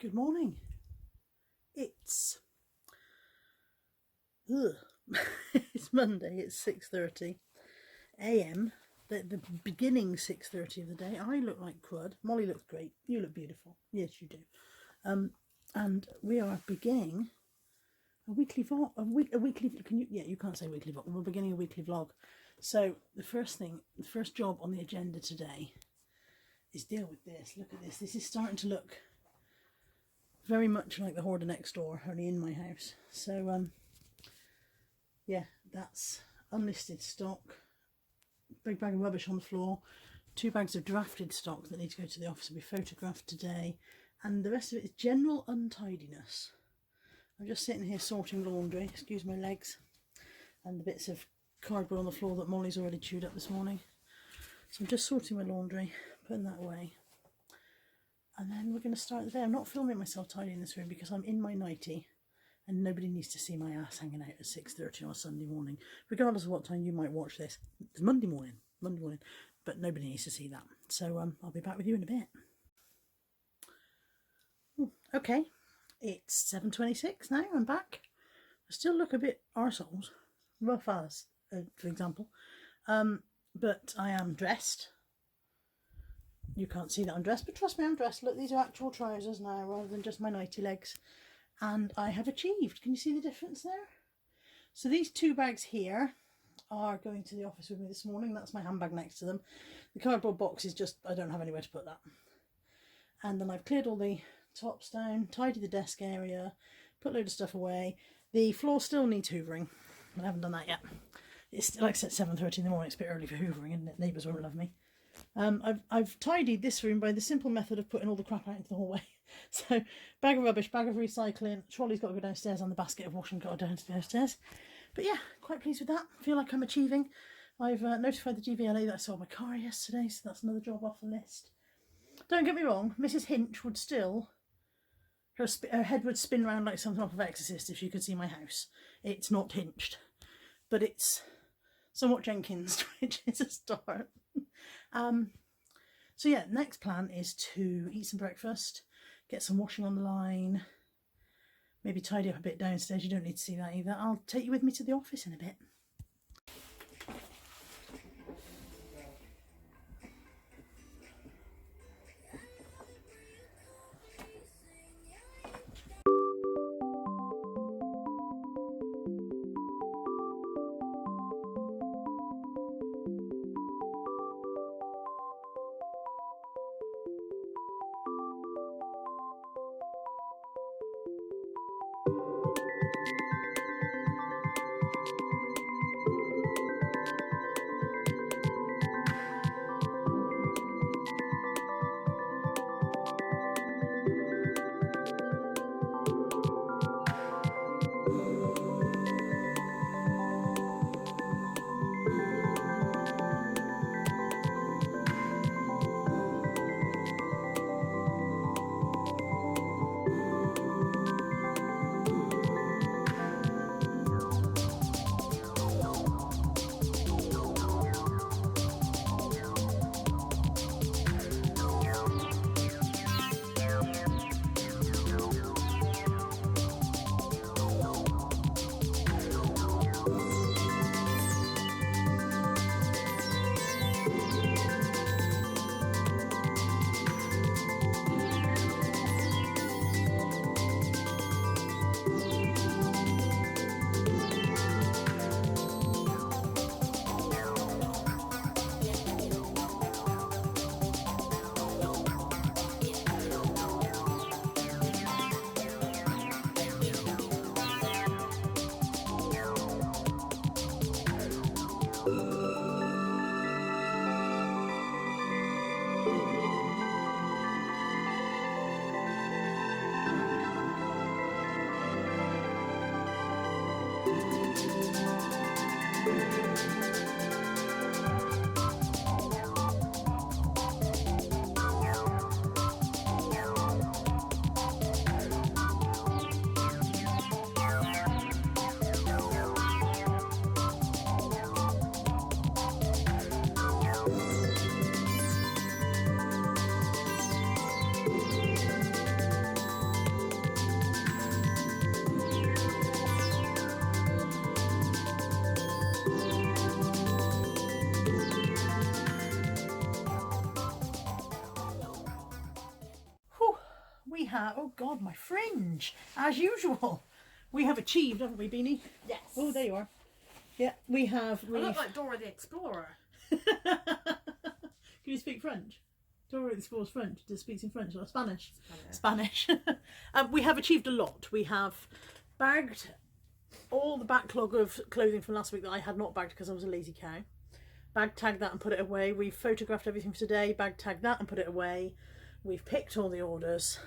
Good morning. It's it's Monday. It's 6:30 a.m. The beginning 6:30 of the day. I look like crud. Molly looks great. You look beautiful. Yes, you do. And we are beginning a weekly vlog. A weekly. Can you? Yeah, you can't say weekly vlog. We're beginning a weekly vlog. So the first job on the agenda today is deal with this. Look at this. This is starting to look very much like the hoarder next door, only in my house. So yeah, that's unlisted stock, big bag of rubbish on the floor, 2 bags of drafted stock that need to go to the office and be photographed today, and the rest of it is general untidiness. I'm just sitting here sorting laundry, excuse my legs, and the bits of cardboard on the floor that Molly's already chewed up this morning. So I'm just sorting my laundry, putting that away, and then we're going to start the day. I'm not filming myself tidying this room because I'm in my nightie and nobody needs to see my ass hanging out at 6:30 on a Sunday morning, regardless of what time you might watch this. It's Monday morning, but nobody needs to see that. So I'll be back with you in a bit. Okay, it's 7:26 now. I'm back. I still look a bit arseholes, rough as, for example, but I am dressed. You can't see that I'm dressed, but trust me, I'm dressed. Look, these are actual trousers now rather than just my nightie legs. And I have achieved. Can you see the difference there? So these 2 bags here are going to the office with me this morning. That's my handbag next to them. The cardboard box is just, I don't have anywhere to put that. And then I've cleared all the tops down, tidied the desk area, put a load of stuff away. The floor still needs hoovering. I haven't done that yet. It's like I said, 7:30 in the morning. It's a bit early for hoovering, isn't it? Neighbours won't love me. I've tidied this room by the simple method of putting all the crap out into the hallway. So, bag of rubbish, bag of recycling, trolley's got to go downstairs, and the basket of washing got to go downstairs. But yeah, quite pleased with that. Feel like I'm achieving. I've notified the GVLA that I sold my car yesterday, so that's another job off the list. Don't get me wrong, Mrs. Hinch would still, her head would spin round like something off of Exorcist if she could see my house. It's not hinged, but it's somewhat Jenkins, which is a start. So yeah, next plan is to eat some breakfast, get some washing on the line, maybe tidy up a bit downstairs. You don't need to see that either. I'll take you with me to the office in a bit. have, oh God, my fringe, as usual. We have achieved, haven't we, Beanie? Yes. Oh, there you are. Yeah, we have. I look like Dora the Explorer. Can you speak French? Dora the Explorer's French. Does speaks in French or Spanish? Spanish. We have achieved a lot. We have bagged all the backlog of clothing from last week that I had not bagged because I was a lazy cow. Bag tagged that and put it away. We've photographed everything for today. Bag tagged that and put it away. We've picked all the orders.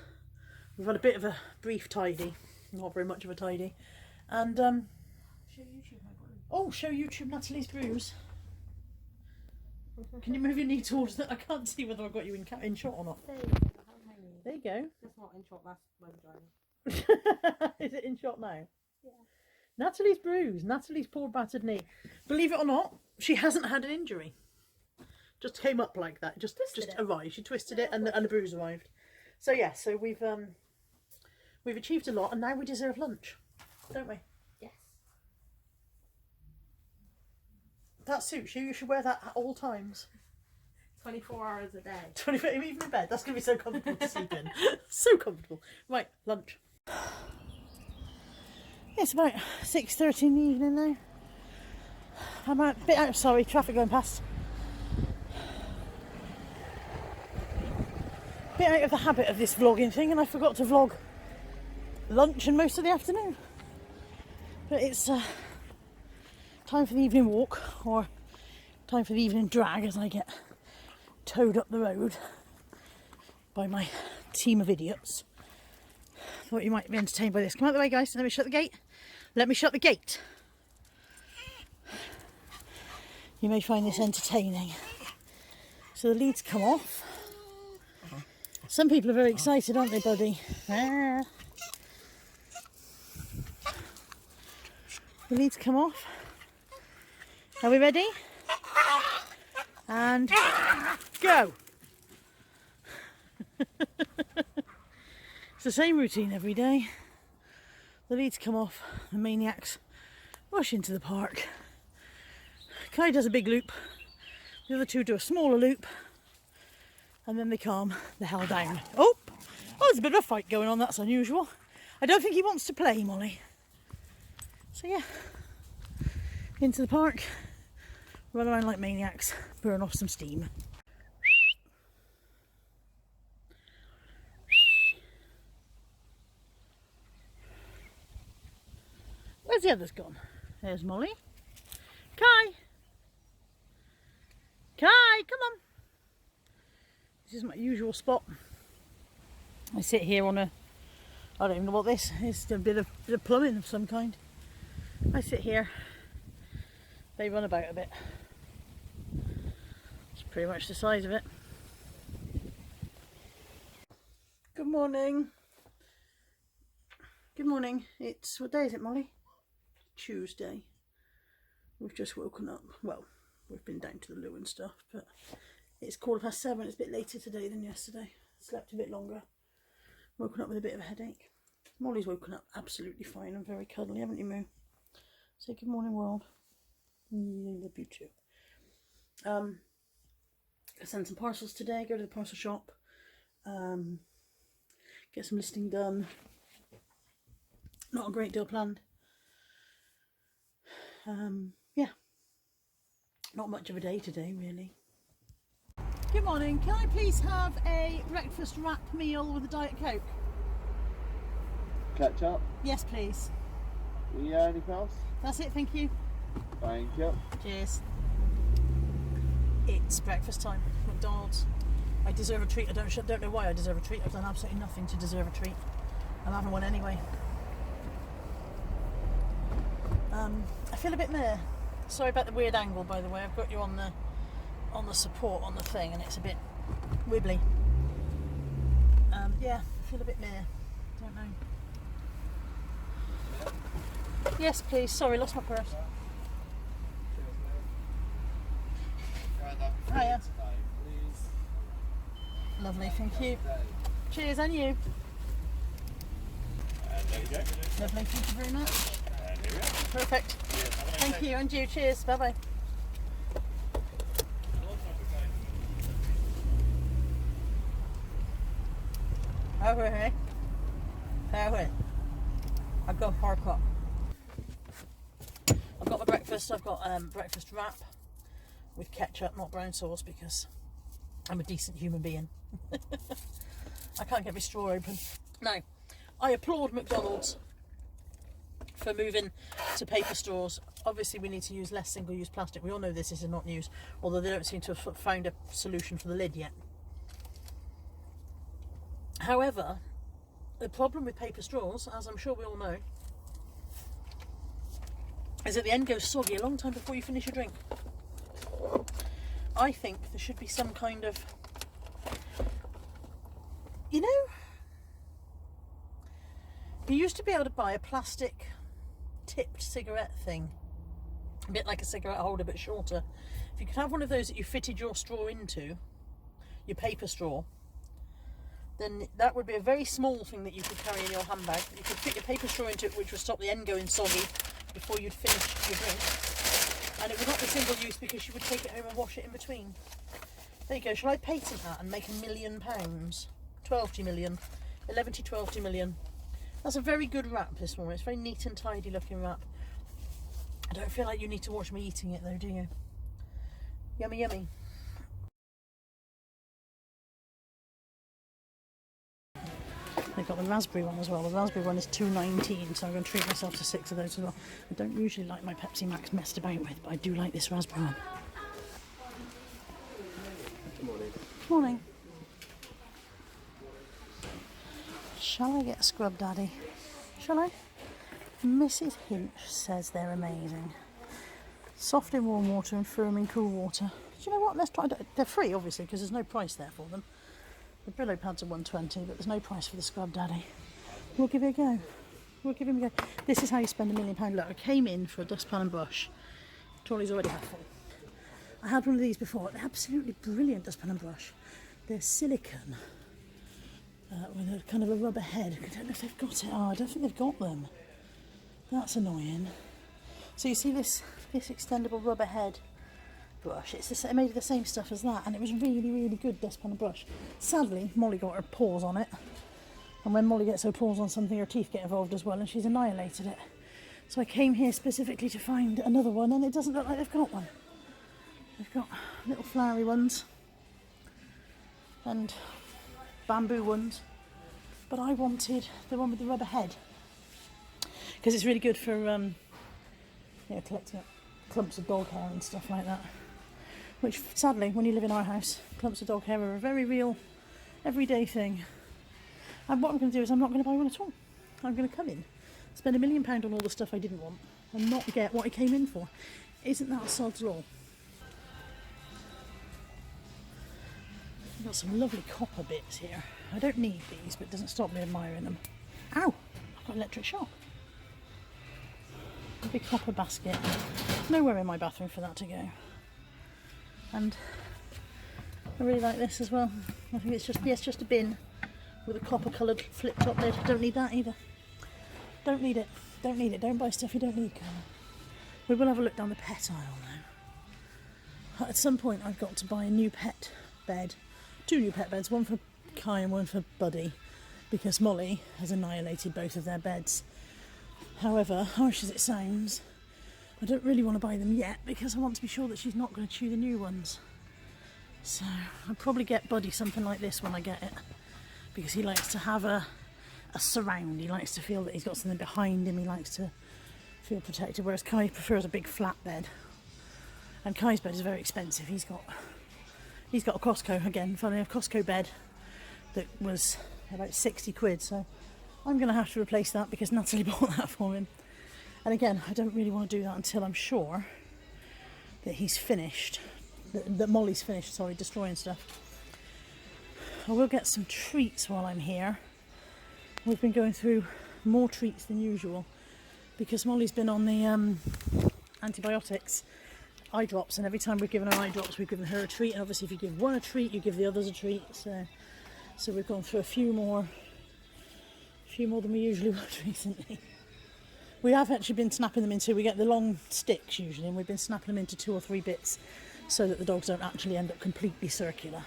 We've had a bit of a brief tidy. Not very much of a tidy. And Show YouTube my brew. oh, show YouTube Natalie's brews. Can you move your knee towards that? I can't see whether I've got you in shot or not. There you go. How's my knee? There you go. That's not in shot last Wednesday. Is it in shot now? Yeah. Natalie's bruise. Natalie's poor battered knee. Believe it or not, she hasn't had an injury. Just came up like that. Just arrived. She twisted it and the bruise arrived. So yeah, so we've achieved a lot and now we deserve lunch, don't we? Yes. That suits you. You should wear that at all times. 24 hours a day. 24, even in bed. That's going to be so comfortable to sleep in. So comfortable. Right, lunch. It's about 6:30 in the evening now. I'm a bit out. Sorry, traffic going past. Bit out of the habit of this vlogging thing, and I forgot to vlog lunch and most of the afternoon. But it's time for the evening walk, or time for the evening drag as I get towed up the road by my team of idiots. Thought you might be entertained by this. Come out the way, guys. Let me shut the gate. Let me shut the gate. You may find this entertaining. So the leads come off. Some people are very excited, aren't they, buddy? Ah. The leads come off. Are we ready? And go! It's the same routine every day. The leads come off, the maniacs rush into the park. Kai does a big loop, the other two do a smaller loop, and then they calm the hell down. Oh, there's a bit of a fight going on, that's unusual. I don't think he wants to play, Molly. So yeah, into the park, run around like maniacs, burn off some steam. Where's the others gone? There's Molly. Kai! Kai, come on! This is my usual spot. I sit here on a, I don't even know what this is, a bit of plumbing of some kind. I sit here, they run about a bit. It's pretty much the size of it. Good morning. Good morning. It's, what day is it, Molly? Tuesday. We've just woken up. Well, we've been down to the loo and stuff, but it's 7:15. It's a bit later today than yesterday. Slept a bit longer. Woken up with a bit of a headache. Molly's woken up absolutely fine and very cuddly, haven't you, Moo? Say good morning, world. Love you too. I sent some parcels today. Go to the parcel shop. Get some listing done. Not a great deal planned. Yeah, not much of a day today, really. Good morning. Can I please have a breakfast wrap meal with a Diet Coke? Ketchup? Yes, please. Yeah, anything else? That's it, thank you. Thank you. Cheers. It's breakfast time. McDonald's. I deserve a treat. I don't know why I deserve a treat. I've done absolutely nothing to deserve a treat. I'm having one anyway. I feel a bit meh. Sorry about the weird angle, by the way. I've got you on the support on the thing, and it's a bit wibbly. Yeah, I feel a bit meh. Don't know. Yes, please. Sorry, lost my purse. Hiya. Lovely, thank you. Cheers, and you. There you go. Lovely, thank you very much. And here we are. Perfect. Thank you, and you. Cheers. Bye bye. Okay. Now wait. I've got hard cut. I've got my breakfast. I've got breakfast wrap with ketchup, not brown sauce, because I'm a decent human being. I can't get my straw open. Now, I applaud McDonald's for moving to paper straws. Obviously we need to use less single-use plastic. We all know this is not news, although they don't seem to have found a solution for the lid yet. However, the problem with paper straws, as I'm sure we all know, is that the end goes soggy a long time before you finish your drink. I think there should be some kind of, you know, you used to be able to buy a plastic tipped cigarette thing, a bit like a cigarette holder but shorter. If you could have one of those that you fitted your straw into, your paper straw, then that would be a very small thing that you could carry in your handbag. You could fit your paper straw into it, which would stop the end going soggy before you'd finished your drink. And it would not be single use because you would take it home and wash it in between. There you go. Shall I patent that and make £1 million? 12 million. 11 to 12 million. That's a very good wrap, this one. It's a very neat and tidy looking wrap. I don't feel like you need to watch me eating it though, do you? Yummy, yummy. They've got the raspberry one as well. The raspberry one is £2.19, so I'm going to treat myself to 6 of those as well. I don't usually like my Pepsi Max messed about with, but I do like this raspberry one. Good morning. Morning. Shall I get a scrub daddy? Shall I? Mrs. Hinch says they're amazing. Soft in warm water and firm in cool water. Do you know what? Let's try. They're free, obviously, because there's no price there for them. The Brillo pads are £1.20, but there's no price for the scrub daddy. We'll give it a go. We'll give him a go. This is how you spend £1 million. Look, I came in for a dustpan and brush. Trolley's already half full. I had one of these before. They're absolutely brilliant dustpan and brush. They're silicone. With a kind of a rubber head. I don't know if they've got it. Oh, I don't think they've got them. That's annoying. So you see this extendable rubber head brush. It's made of the same stuff as that, and it was really, really good dustpan and brush. Sadly, Molly got her paws on it, and when Molly gets her paws on something, her teeth get involved as well, and she's annihilated it. So I came here specifically to find another one, and it doesn't look like they've got one. They've got little flowery ones and bamboo ones, but I wanted the one with the rubber head because it's really good for collecting up clumps of dog hair and stuff like that, which sadly when you live in our house, clumps of dog hair are a very real everyday thing. And what I'm going to do is I'm not going to buy one at all. I'm going to come in, spend £1 million on all the stuff I didn't want and not get what I came in for. Isn't that a sod's law? I've got some lovely copper bits here. I don't need these, but it doesn't stop me admiring them. Ow! I've got electric shock. A big copper basket. Nowhere in my bathroom for that to go. And I really like this as well. I think it's just a bin with a copper coloured flip top lid. Don't need that either. Don't need it. Don't need it. Don't buy stuff you don't need, Carl. We will have a look down the pet aisle now. At some point I've got to buy a new pet bed. 2 new pet beds, one for Kai and one for Buddy, because Molly has annihilated both of their beds. However, harsh as it sounds, I don't really want to buy them yet because I want to be sure that she's not going to chew the new ones. So I'll probably get Buddy something like this when I get it, because he likes to have a surround. He likes to feel that he's got something behind him. He likes to feel protected, whereas Kai prefers a big flat bed. And Kai's bed is very expensive. He's got a Costco, again, funny, a Costco bed that was about 60 quid, so I'm going to have to replace that because Natalie bought that for him. And again, I don't really want to do that until I'm sure that he's finished, that Molly's finished, sorry, destroying stuff. I will get some treats while I'm here. We've been going through more treats than usual because Molly's been on the antibiotics, eye drops, and every time we've given her eye drops we've given her a treat, and obviously if you give one a treat you give the others a treat, so we've gone through a few more than we usually would recently. We have actually been snapping them into, we get the long sticks usually, and we've been snapping them into 2 or 3 bits so that the dogs don't actually end up completely circular.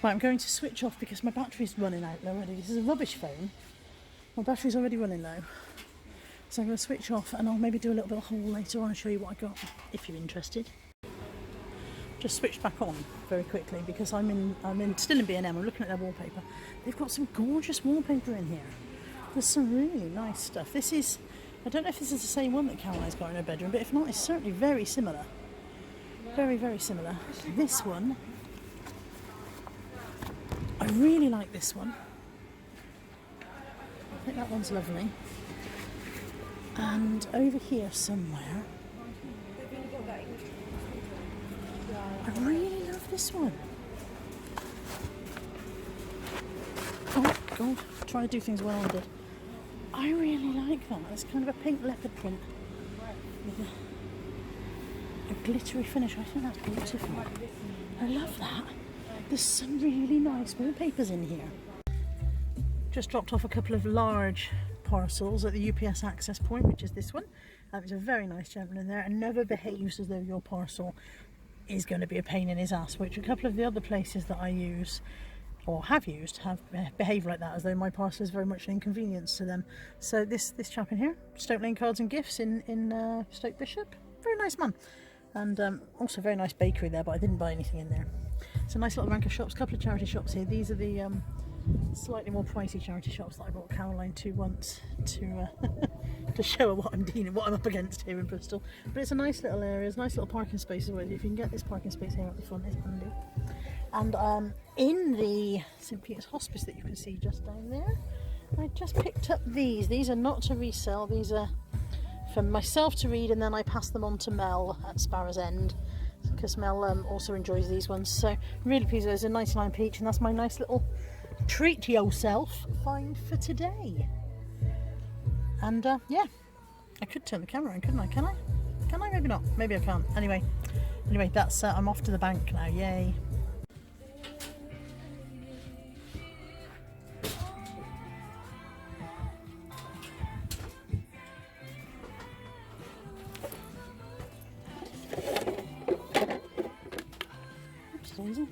Right, I'm going to switch off because my battery's running out already. This is a rubbish phone. My battery's already running low. So I'm going to switch off and I'll maybe do a little bit of haul later on and show you what I got, if you're interested. Just switched back on very quickly because I'm still in B&M. I'm looking at their wallpaper. They've got some gorgeous wallpaper in here. There's some really nice stuff. This is, I don't know if this is the same one that Caroline's got in her bedroom, but if not, it's certainly very similar. Very, very similar. This one, I really like this one. I think that one's lovely. And over here somewhere, I really love this one. Oh God, trying to do things well I did. I really like that. It's kind of a pink leopard print with a glittery finish. I think that's beautiful. I love that. There's some really nice wallpapers in here. Just dropped off a couple of large parcels at the UPS access point, which is this one. There's a very nice gentleman in there and never behaves as though your parcel is going to be a pain in his ass, which a couple of the other places that I use or have used have behaved like that, as though my parcel is very much an inconvenience to them. So this chap in here, Stoke Lane Cards and Gifts in Stoke Bishop, very nice man. And also very nice bakery there, but I didn't buy anything in there. It's a nice little rank of shops, a couple of charity shops here. These are the slightly more pricey charity shops that I brought Caroline to once to to show her what I'm up against here in Bristol. But it's a nice little area, it's a nice little parking space already. If you can get this parking space here at the front, it's handy. And in the St Peter's Hospice that you can see just down there, I just picked up these. These are not to resell, these are for myself to read, and then I pass them on to Mel at Sparrow's End, because Mel also enjoys these ones. So really pleased. There's a 99 peach, and that's my nice little treat to yourself find for today. And yeah, I could turn the camera on, couldn't I? Can I? Can I? Maybe not. Maybe I can't. Anyway, that's I'm off to the bank now. Yay. Daisy.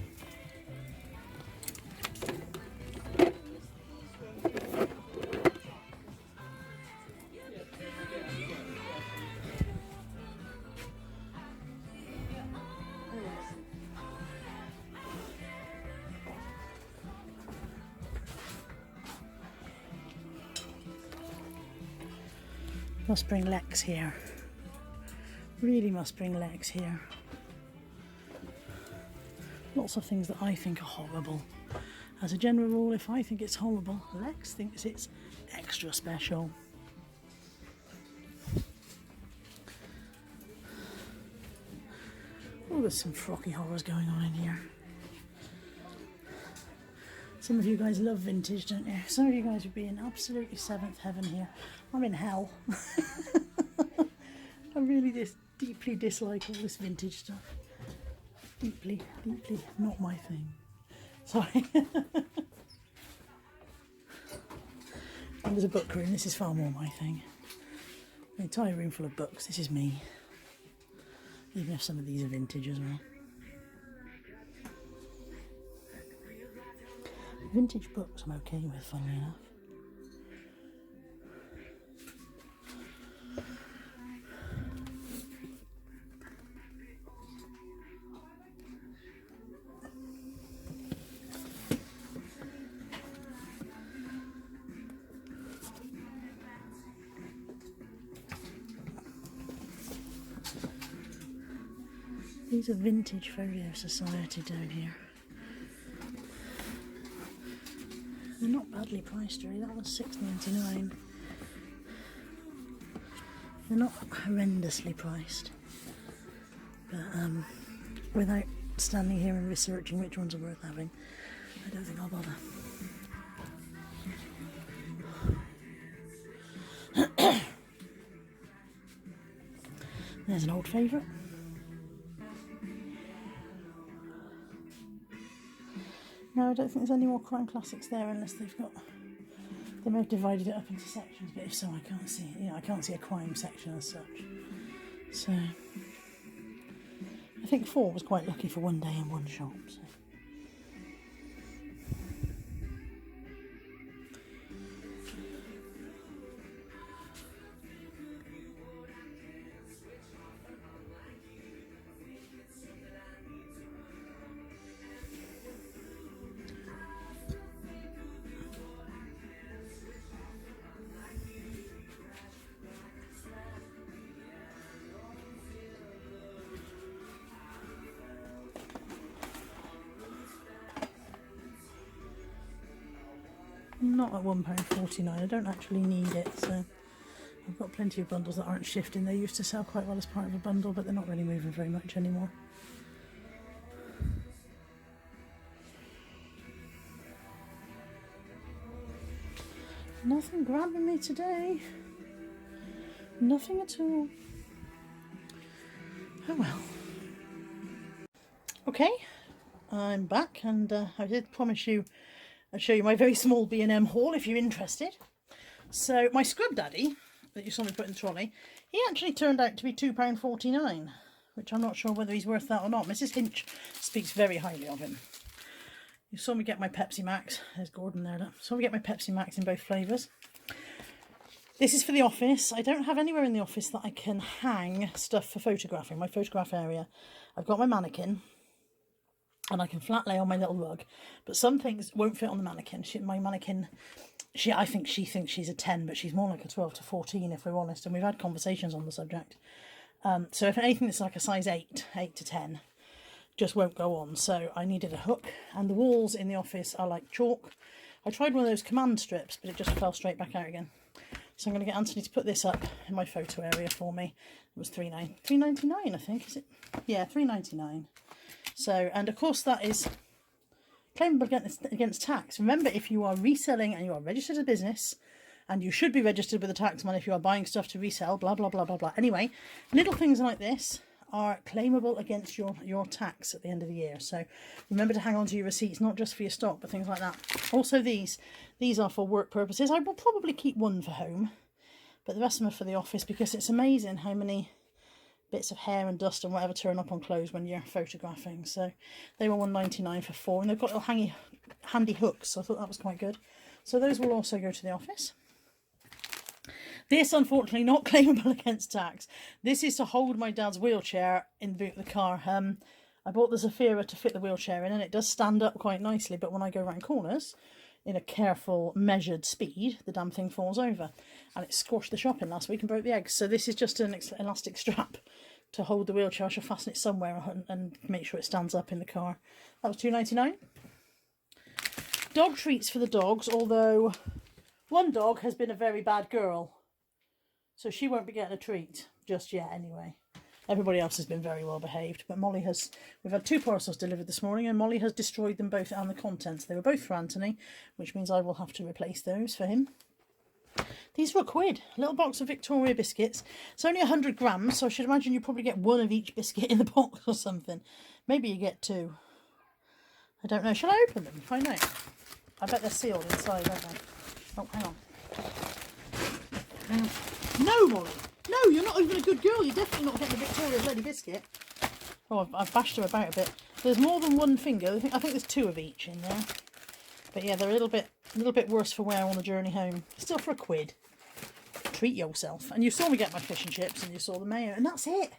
Must bring Lex here. Really must bring Lex here. Lots of things that I think are horrible. As a general rule, if I think it's horrible, Lex thinks it's extra special. Oh, there's some frocky horrors going on in here. Some of you guys love vintage, don't you? Some of you guys would be in absolutely seventh heaven here. I'm in hell. I really deeply dislike all this vintage stuff. Deeply not my thing. Sorry. And there's a book room. This is far more my thing. An entire room full of books. This is me. Even if some of these are vintage as well. Vintage books I'm okay with, funnily enough. These are Vintage Folio Society down here. They're not badly priced really, that one's $6.99. They're not horrendously priced. But without standing here and researching which ones are worth having, I don't think I'll bother. There's an old favourite. No, I don't think there's any more crime classics there unless they've got... They may have divided it up into sections, but if so, I can't see it. Yeah, I can't see a crime section as such. So... I think 4 was quite lucky for one day in one shop. So. Not at £1.49. I don't actually need it, so I've got plenty of bundles that aren't shifting. They used to sell quite well as part of a bundle, but they're not really moving very much anymore. Nothing grabbing me today. Nothing at all. Oh well. Okay, I'm back, and I did promise you I'd show you my very small B&M haul if you're interested. So my Scrub Daddy that you saw me put in the trolley, he actually turned out to be £2.49, which I'm not sure whether he's worth that or not. Mrs. Hinch speaks very highly of him. You saw me get my Pepsi Max. There's Gordon there. Look. Saw me get my Pepsi Max in both flavours. This is for the office. I don't have anywhere in the office that I can hang stuff for photographing. My photograph area. I've got my mannequin, and I can flat lay on my little rug. But some things won't fit on the mannequin. My mannequin, I think she thinks she's a 10, but she's more like a 12 to 14 if we're honest. And we've had conversations on the subject. So if anything that's like a size 8 to 10, just won't go on. So I needed a hook, and the walls in the office are like chalk. I tried one of those command strips, but it just fell straight back out again. So I'm going to get Anthony to put this up in my photo area for me. It was $3.99, I think, is it? Yeah, $3.99. So, and of course that is claimable against tax. Remember, if you are reselling and you are registered as a business, and you should be registered with a tax man if you are buying stuff to resell, blah, blah, blah, blah, blah. Anyway, little things like this are claimable against your tax at the end of the year. So remember to hang on to your receipts, not just for your stock, but things like that. Also, these are for work purposes. I will probably keep one for home, but the rest of them are for the office, because it's amazing how many bits of hair and dust and whatever turn up on clothes when you're photographing. So they were $1.99 for 4, and they've got little handy hooks, so I thought that was quite good. So those will also go to the office. This, unfortunately, not claimable against tax. This is to hold my dad's wheelchair in the boot of the car. I bought the Zafira to fit the wheelchair in, and it does stand up quite nicely, but when I go around corners in a careful, measured speed, the damn thing falls over. And it squashed the shop in last week and broke the eggs. So this is just an elastic strap to hold the wheelchair. I shall fasten it somewhere and make sure it stands up in the car. That was $2.99. Dog treats for the dogs, although one dog has been a very bad girl, so she won't be getting a treat just yet anyway. Everybody else has been very well behaved, but Molly has... We've had 2 parcels delivered this morning, and Molly has destroyed them both and the contents. They were both for Anthony, which means I will have to replace those for him. These were £1. A little box of Victoria biscuits. It's only 100 grams, so I should imagine you probably get 1 of each biscuit in the box or something. Maybe you get 2. I don't know. Shall I open them? Find out. I bet they're sealed inside, aren't they? Oh, hang on. No, Molly. No, you're not even a good girl. You're definitely not getting the Victoria bloody biscuit. Oh, I've bashed her about a bit. There's more than 1 finger. I think there's 2 of each in there. But yeah, they're a little bit worse for wear on the journey home. Still for £1. Treat yourself. And you saw me get my fish and chips, and you saw the mayo, and that's it.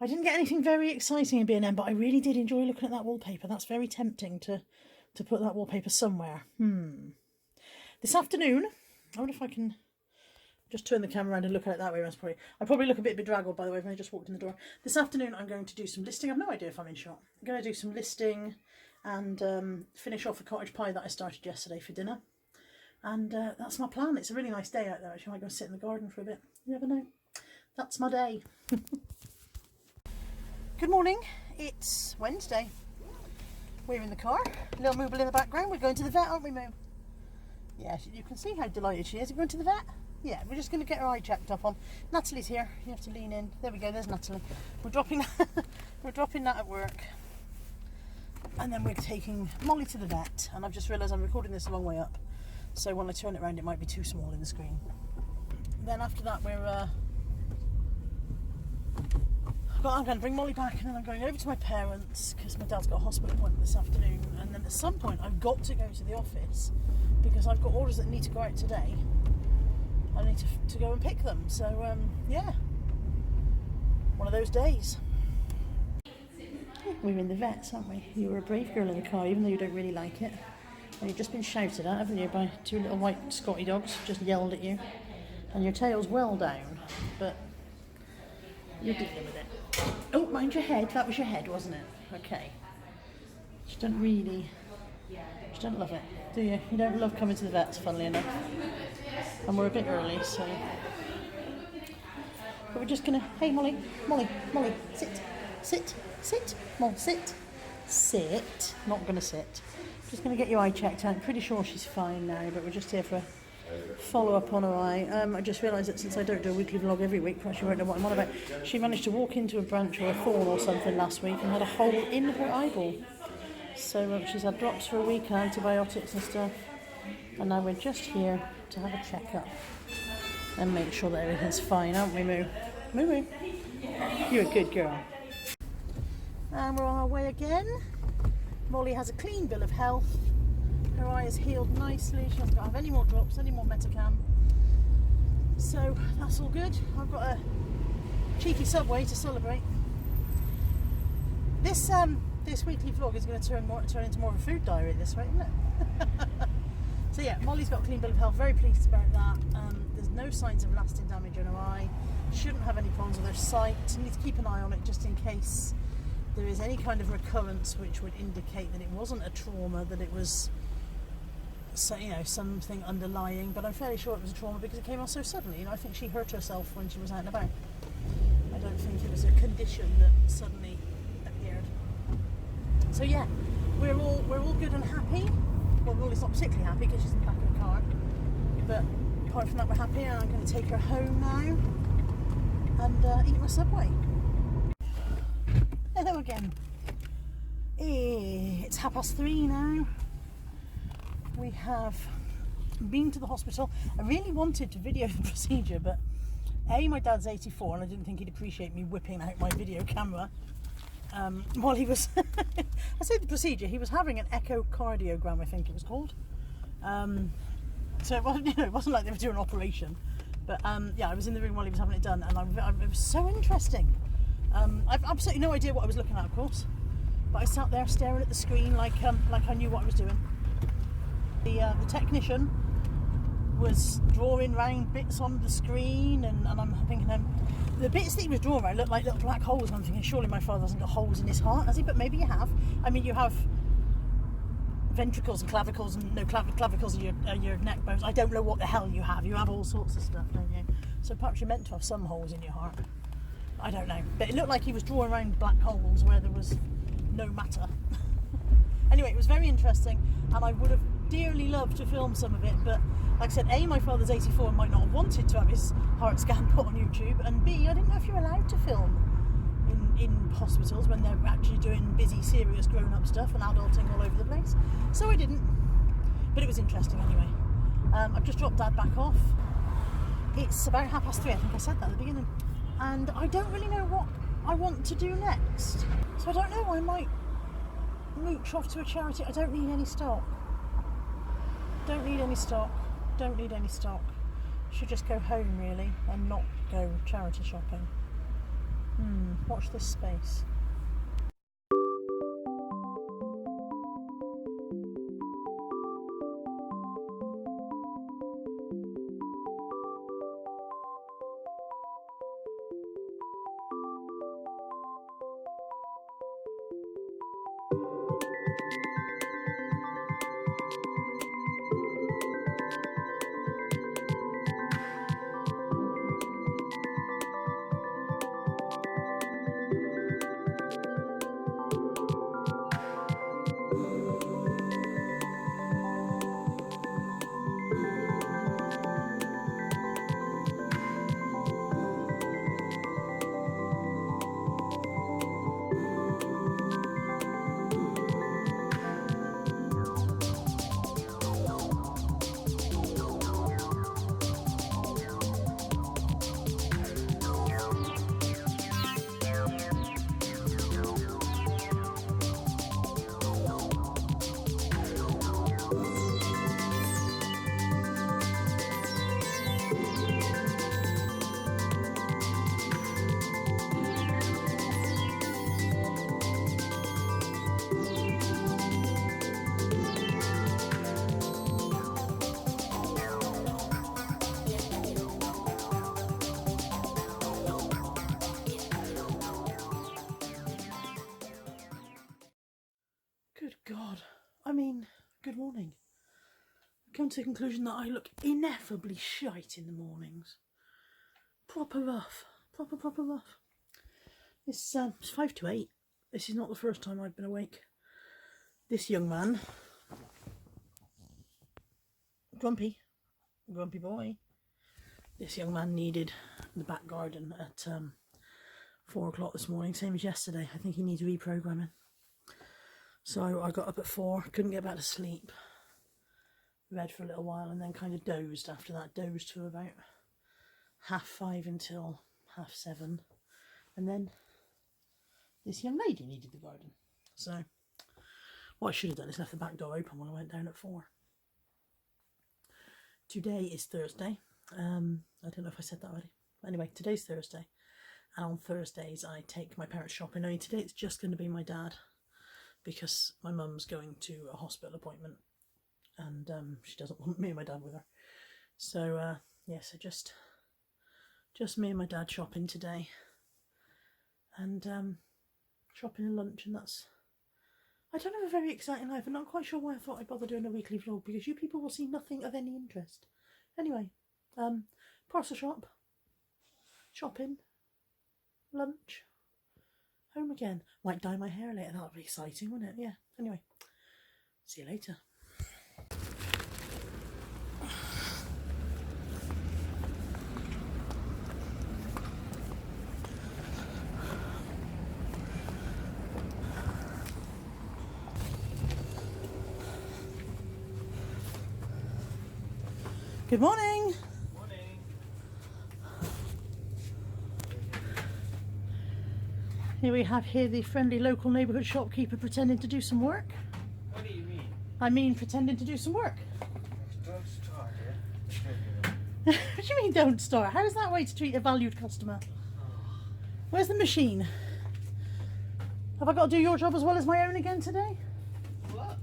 I didn't get anything very exciting in B&M, but I really did enjoy looking at that wallpaper. That's very tempting to put that wallpaper somewhere. This afternoon, I wonder if I can just turn the camera around and look at it that way. I probably look a bit bedraggled, by the way, when I just walked in the door. This afternoon, I'm going to do some listing. I've no idea if I'm in shot. I'm going to do some listing and finish off a cottage pie that I started yesterday for dinner. And that's my plan. It's a really nice day out there. Actually, I might go sit in the garden for a bit. You never know. That's my day. Good morning. It's Wednesday. We're in the car. Little Mooble in the background. We're going to the vet, aren't we, Moo? Yeah, you can see how delighted she is. We're going to the vet. Yeah, we're just going to get her eye checked up on. Natalie's here. You have to lean in. There we go. There's Natalie. We're dropping that at work. And then we're taking Molly to the vet. And I've just realised I'm recording this a long way up. So when I turn it around, it might be too small in the screen. Then after that, I'm going to bring Molly back, and then I'm going over to my parents because my dad's got a hospital appointment this afternoon. And then at some point, I've got to go to the office because I've got orders that need to go out today. I need to go and pick them. So, yeah, one of those days. We're in the vets, aren't we? You were a brave girl in the car, even though you don't really like it. And you've just been shouted at, haven't you, by 2 little white Scotty dogs, just yelled at you. And your tail's well down, but you're dealing with it. Oh, mind your head. That was your head, wasn't it? Okay. She doesn't really You don't love it, do you? You don't love coming to the vets, funnily enough. And we're a bit early, so... But we're just gonna... Hey, Molly, sit. Molly, sit. Not gonna sit. Just gonna get your eye checked out. Pretty sure she's fine now, but we're just here for a follow-up on her eye. I just realised that since I don't do a weekly vlog every week, perhaps you won't know what I'm on about. She managed to walk into a branch or a thorn or something last week and had a hole in her eyeball. So she's had drops for a week, antibiotics and stuff, and now we're just here to have a check-up and make sure that everything's fine, aren't we, Moo? Moo. You're a good girl. And we're on our way again. Molly has a clean bill of health. Her eye is healed nicely. She hasn't got to have any more drops, any more Metacam. So that's all good. I've got a cheeky Subway to celebrate. This weekly vlog is going to turn into more of a food diary this way, isn't it? So yeah, Molly's got a clean bill of health. Very pleased about that. There's no signs of lasting damage in her eye. Shouldn't have any problems with her sight. Need to keep an eye on it just in case there is any kind of recurrence which would indicate that it wasn't a trauma, that it was, so, you know, something underlying. But I'm fairly sure it was a trauma because it came on so suddenly. You know, I think she hurt herself when she was out and about. I don't think it was a condition that suddenly appeared. So yeah, we're all good and happy. Well, Molly's not particularly happy because she's in the back of the car. But apart from that, we're happy, and I'm going to take her home now and eat my Subway. Hello again. It's 3:30 now. We have been to the hospital. I really wanted to video the procedure, but my dad's 84 and I didn't think he'd appreciate me whipping out my video camera while he was I say the procedure, he was having an echocardiogram, I think it was called. So it wasn't, it wasn't like they were doing an operation, but yeah, I was in the room while he was having it done, and it was so interesting. I've absolutely no idea what I was looking at, of course, but I sat there staring at the screen like I knew what I was doing. The technician was drawing round bits on the screen, and I'm thinking the bits that he was drawing around looked like little black holes, and I'm thinking, surely my father hasn't got holes in his heart, has he? But maybe you have. I mean, you have ventricles and clavicles, and no clavicles are your neck bones. I don't know what the hell you have. You have all sorts of stuff, don't you? So perhaps you're meant to have some holes in your heart. I don't know. But it looked like he was drawing around black holes where there was no matter. Anyway, it was very interesting, and I would have dearly loved to film some of it, but like I said, my father's 84 and might not have wanted to have his heart scan put on YouTube, and B, I didn't know if you're allowed to film in hospitals when they're actually doing busy, serious grown-up stuff and adulting all over the place. So I didn't, but it was interesting anyway. I've just dropped Dad back off. It's about 3:30, I think I said that at the beginning, and I don't really know what I want to do next. So I don't know, I might mooch off to a charity. I don't need any stock. Don't need any stock. Should just go home really and not go charity shopping. Watch this space. Good God. I mean, Good morning. I've come to the conclusion that I look ineffably shite in the mornings. Proper rough. Proper rough. It's 5 to 8. This is not the first time I've been awake. This young man, grumpy boy, this young man needed the back garden at 4 o'clock this morning, same as yesterday. I think he needs reprogramming. So I got up at 4, couldn't get back to sleep, read for a little while and then kind of dozed after that, dozed for about 5:30 until 7:30, and then this young lady needed the garden. So what I should have done is left the back door open when I went down at 4. Today is Thursday. I don't know if I said that already. Anyway, today's Thursday, and on Thursdays I take my parents shopping. Only today it's just going to be my dad, because my mum's going to a hospital appointment and she doesn't want me and my dad with her. So yeah, so just me and my dad shopping today, and shopping and lunch, and that's... I don't have a very exciting life. I'm not quite sure why I thought I'd bother doing a weekly vlog, because you people will see nothing of any interest. Anyway, parcel shop, shopping, lunch, home again. Might dye my hair later, that'll be exciting, wouldn't it? Yeah, anyway, see you later. Good morning. Morning. Here we have the friendly local neighbourhood shopkeeper pretending to do some work. What do you mean? I mean pretending to do some work. Don't start, yeah? What do you mean don't start? How is that way to treat a valued customer? Where's the machine? Have I got to do your job as well as my own again today? What?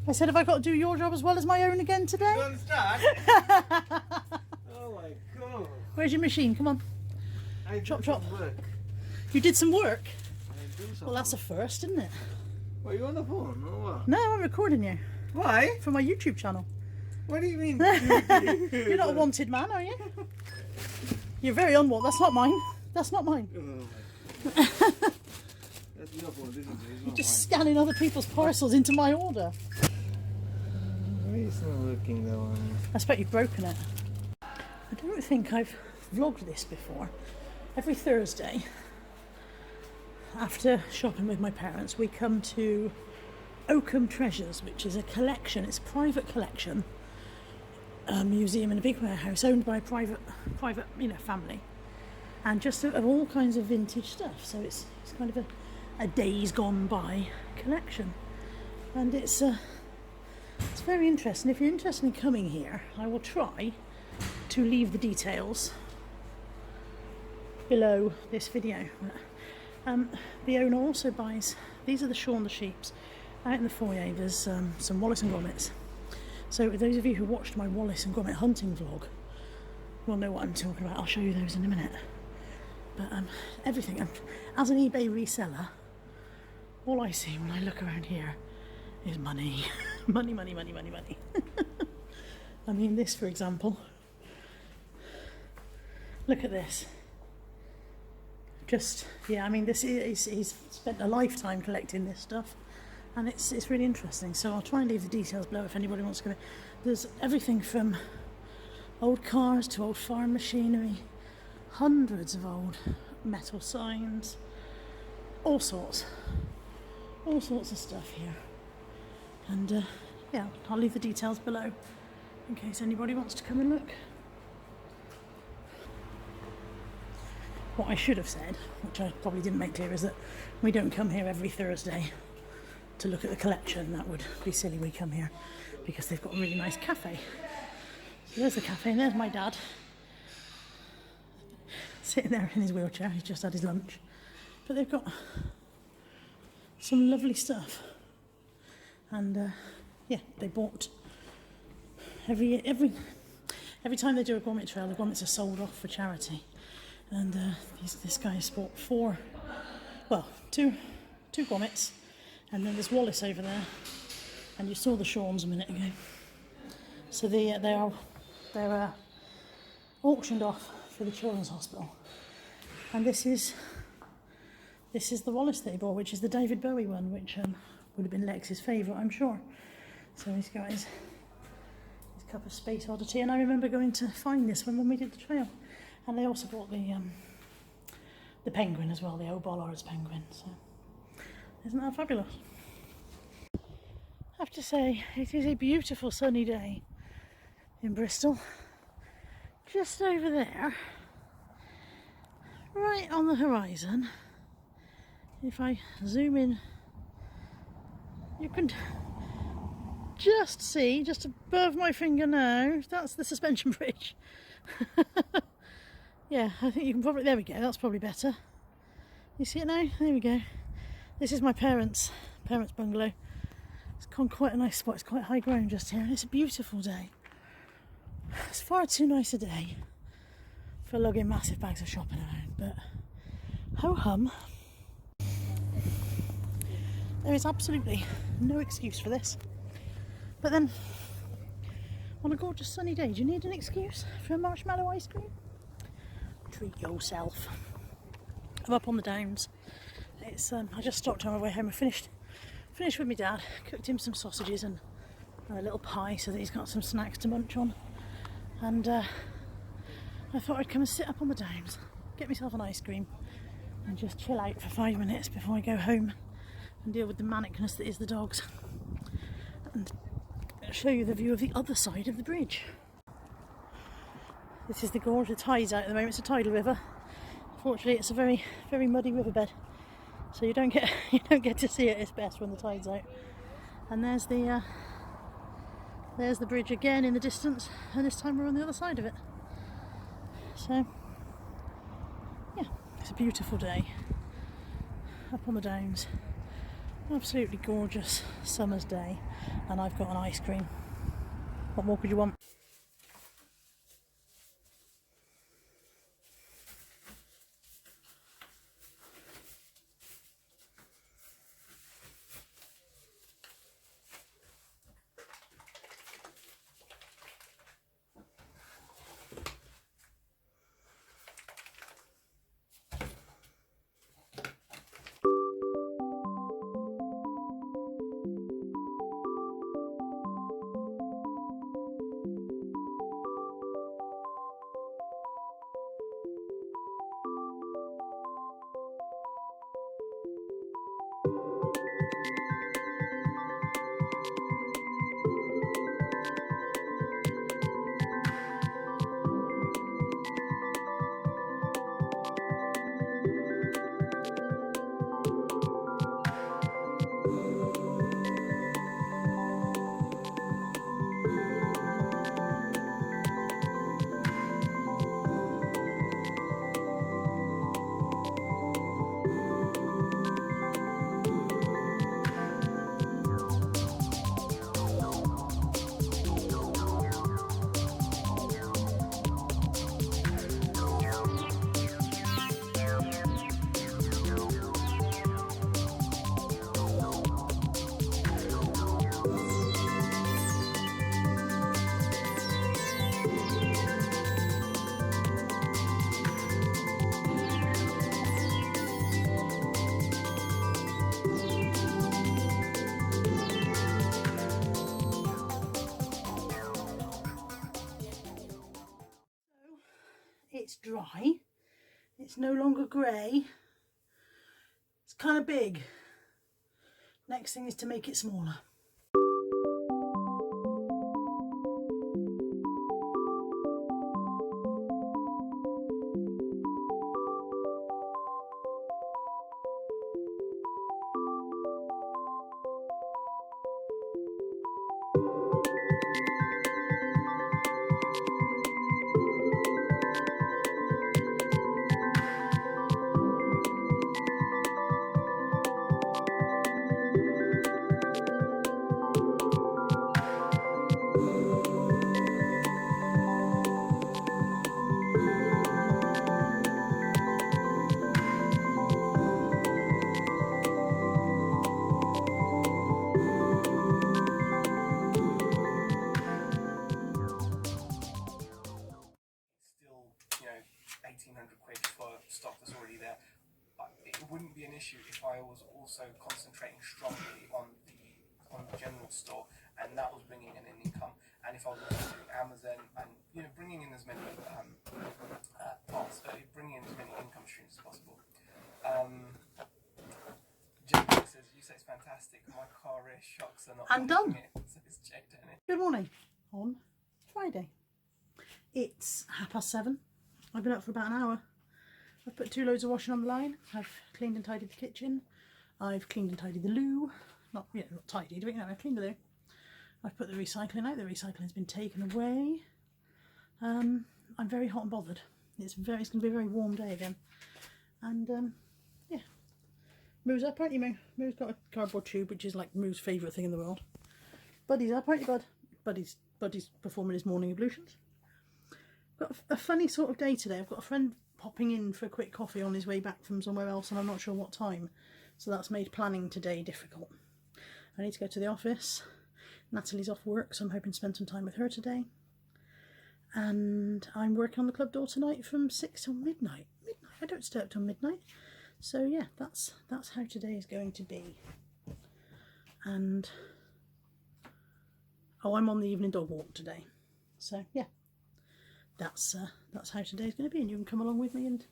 I said, have I got to do your job as well as my own again today? Don't start? Oh my god. Where's your machine? Come on. I do Chop, some chop. work. You did some work? I do some Well, that's a first, isn't it? What, you on the phone or what? No, I'm recording you Why? for my YouTube channel. What do you mean? You're not a wanted man, are you? You're very unwanted. That's not mine. That's not mine. Oh my god. That's your fault, isn't it? It's not Just scanning other people's parcels into my order. mine. Why is not working that one? I expect you've broken it. I don't think I've vlogged this before. Every Thursday, after shopping with my parents, we come to Oakham Treasures, which is a collection. It's a private collection, a museum in a big warehouse owned by a private family, and just of all kinds of vintage stuff. So it's kind of a days gone by collection, and it's very interesting. If you're interested in coming here, I will try to leave the details below this video. The owner also buys, these are the Shaun the Sheeps. Out in the foyer there's some Wallace and Grommets. So those of you who watched my Wallace and Grommet hunting vlog will know what I'm talking about. I'll show you those in a minute. But everything, as an eBay reseller, all I see when I look around here is money. Money, money, money, money, money. I mean, this for example, look at this. Just, yeah, I mean, this is, he's spent a lifetime collecting this stuff, and it's really interesting. So I'll try and leave the details below if anybody wants to go. There's everything from old cars to old farm machinery, hundreds of old metal signs, all sorts of stuff here. And yeah, I'll leave the details below in case anybody wants to come and look. What I should have said, which I probably didn't make clear, is that we don't come here every Thursday to look at the collection. That would be silly. We come here because they've got a really nice cafe. So there's the cafe, and there's my dad sitting there in his wheelchair. He's just had his lunch. But they've got some lovely stuff. And yeah, they bought every time they do a grommet trail, the grommets are sold off for charity. And this guy has bought two grommets, and then there's Wallace over there, And you saw the Shawns a minute ago. So they're auctioned off for the Children's Hospital. And this is the Wallace that he bought, which is the David Bowie one, which would have been Lex's favourite, I'm sure. So he's got his cup of Space Oddity, and I remember going to find this one when we did the trail. And they also bought the penguin as well, the O'Bollards penguin. So isn't that fabulous? I have to say, it is a beautiful sunny day in Bristol. Just over there, right on the horizon, if I zoom in, you can just see, just above my finger now, that's the suspension bridge. Yeah, I think you can probably, there we go, that's probably better. You see it now? There we go. This is my parents' bungalow. It's quite a nice spot, it's quite high ground just here, and it's a beautiful day. It's far too nice a day for lugging massive bags of shopping around, but ho-hum. There is absolutely no excuse for this. But then, on a gorgeous sunny day, do you need an excuse for a marshmallow ice cream? Treat yourself. I'm up on the Downs. It's I just stopped on my way home. I finished with my dad, cooked him some sausages and a little pie so that he's got some snacks to munch on. And I thought I'd come and sit up on the Downs, get myself an ice cream and just chill out for 5 minutes before I go home and deal with the manicness that is the dogs, and show you the view of the other side of the bridge. This is the gorge. The tide's out at the moment. It's a tidal river. Fortunately, it's a very, very muddy riverbed, so you don't get to see it at its best when the tide's out. And there's the bridge again in the distance, and this time we're on the other side of it. So yeah, it's a beautiful day up on the Downs. Absolutely gorgeous summer's day, and I've got an ice cream. What more could you want? It's dry, it's no longer grey, it's kind of big. Next thing is to make it smaller. issue if I was also concentrating strongly on the general store, and that was bringing in an income. And if I was also doing Amazon and bringing in as many bringing in as many income streams as possible. Jake says, "You say it's fantastic. My car rear shocks are not." I'm done. So it's Jake doing it. Good morning on Friday. It's 7:30. I've been up for about an hour. I've put 2 loads of washing on the line. I've cleaned and tidied the kitchen. I've cleaned and tidied the loo. Not tidied, but I've cleaned the loo. I've put the recycling out. The recycling's been taken away. I'm very hot and bothered. It's going to be a very warm day again. And yeah, Moo's up, aren't you, Moo? Moo's got a cardboard tube, which is like Moo's favourite thing in the world. Buddy's up, aren't you, Bud? Buddy's performing his morning ablutions. Got a funny sort of day today. I've got a friend popping in for a quick coffee on his way back from somewhere else, and I'm not sure what time. So that's made planning today difficult. I need to go to the office. Natalie's off work, so I'm hoping to spend some time with her today. And I'm working on the club door tonight from 6 till midnight. I don't stay up till midnight. So yeah, that's how today is going to be. And I'm on the evening dog walk today. So yeah, that's how today's going to be, and you can come along with me and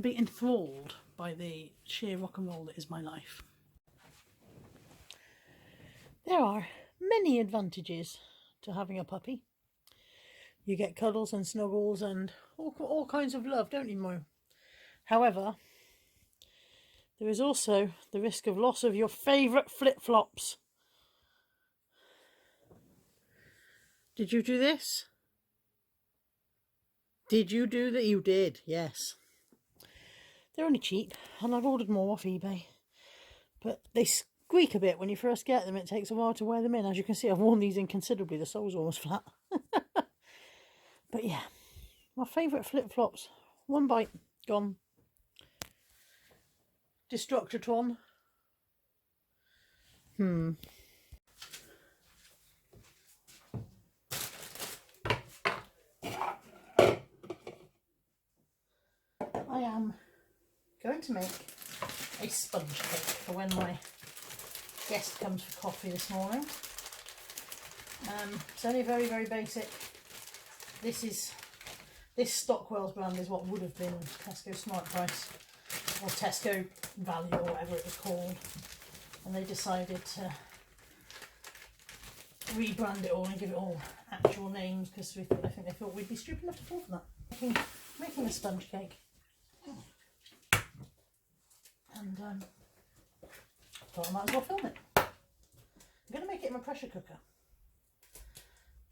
be enthralled by the sheer rock and roll that is my life. There are many advantages to having a puppy. You get cuddles and snuggles and all kinds of love, don't you, Mo? However, there is also the risk of loss of your favourite flip-flops. Did you do this? Did you do that? You did, yes. They're only cheap, and I've ordered more off eBay. But they squeak a bit when you first get them. It takes a while to wear them in. As you can see, I've worn these in considerably. The sole's almost flat. But yeah, my favourite flip-flops. One bite, gone. Destructratron. I am going to make a sponge cake for when my guest comes for coffee this morning. It's only very, very basic. This Stockwell's brand is what would have been Tesco Smart Price or Tesco Value or whatever it was called, and they decided to rebrand it all and give it all actual names because I think they thought we'd be stupid enough to fall for that. Making a sponge cake, and thought I might as well film it. I'm going to make it in my pressure cooker.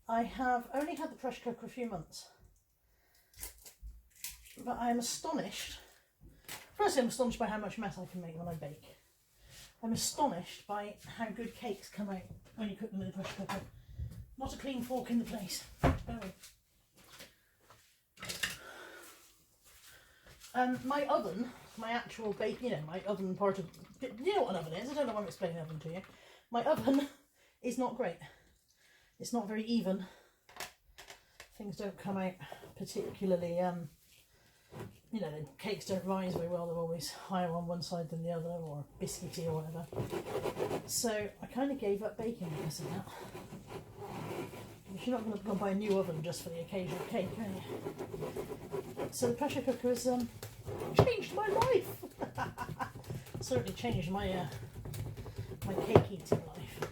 I have only had the pressure cooker a few months, but I am astonished. Firstly, I'm astonished by how much mess I can make when I bake. I'm astonished by how good cakes come out when you cook them in the pressure cooker. Not a clean fork in the place. My oven, my actual bake, my oven part of, you know what an oven is, I don't know why I'm explaining the oven to you. My oven is not great. It's not very even. Things don't come out particularly, the cakes don't rise very well. They're always higher on one side than the other, or biscuity or whatever. So I kind of gave up baking because of that. You're not going to go and buy a new oven just for the occasional cake, are you? So the pressure cooker has changed my life. Certainly changed my my cake eating life.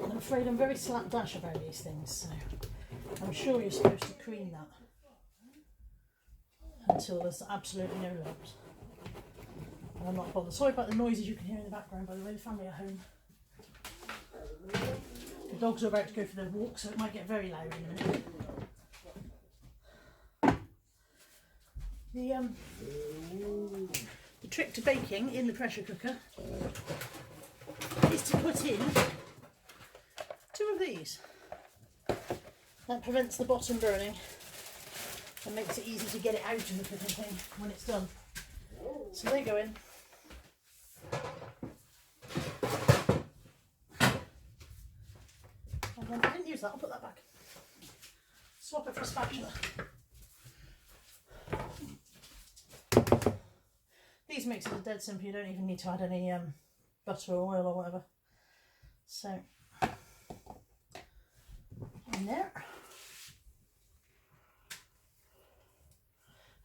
I'm afraid I'm very slapdash about these things, so I'm sure you're supposed to cream that until there's absolutely no lumps. And I'm not bothered. Sorry about the noises you can hear in the background, by the way, the family at home. The dogs are about to go for their walk, so it might get very loud in a minute. The trick to baking in the pressure cooker is to put in 2 of these. That prevents the bottom burning and makes it easy to get it out of the cooking thing when it's done. So they go in. And then I didn't use that, I'll put that back. Swap it for a spatula. these mixes are dead simple. You don't even need to add any butter or oil or whatever. So, in there.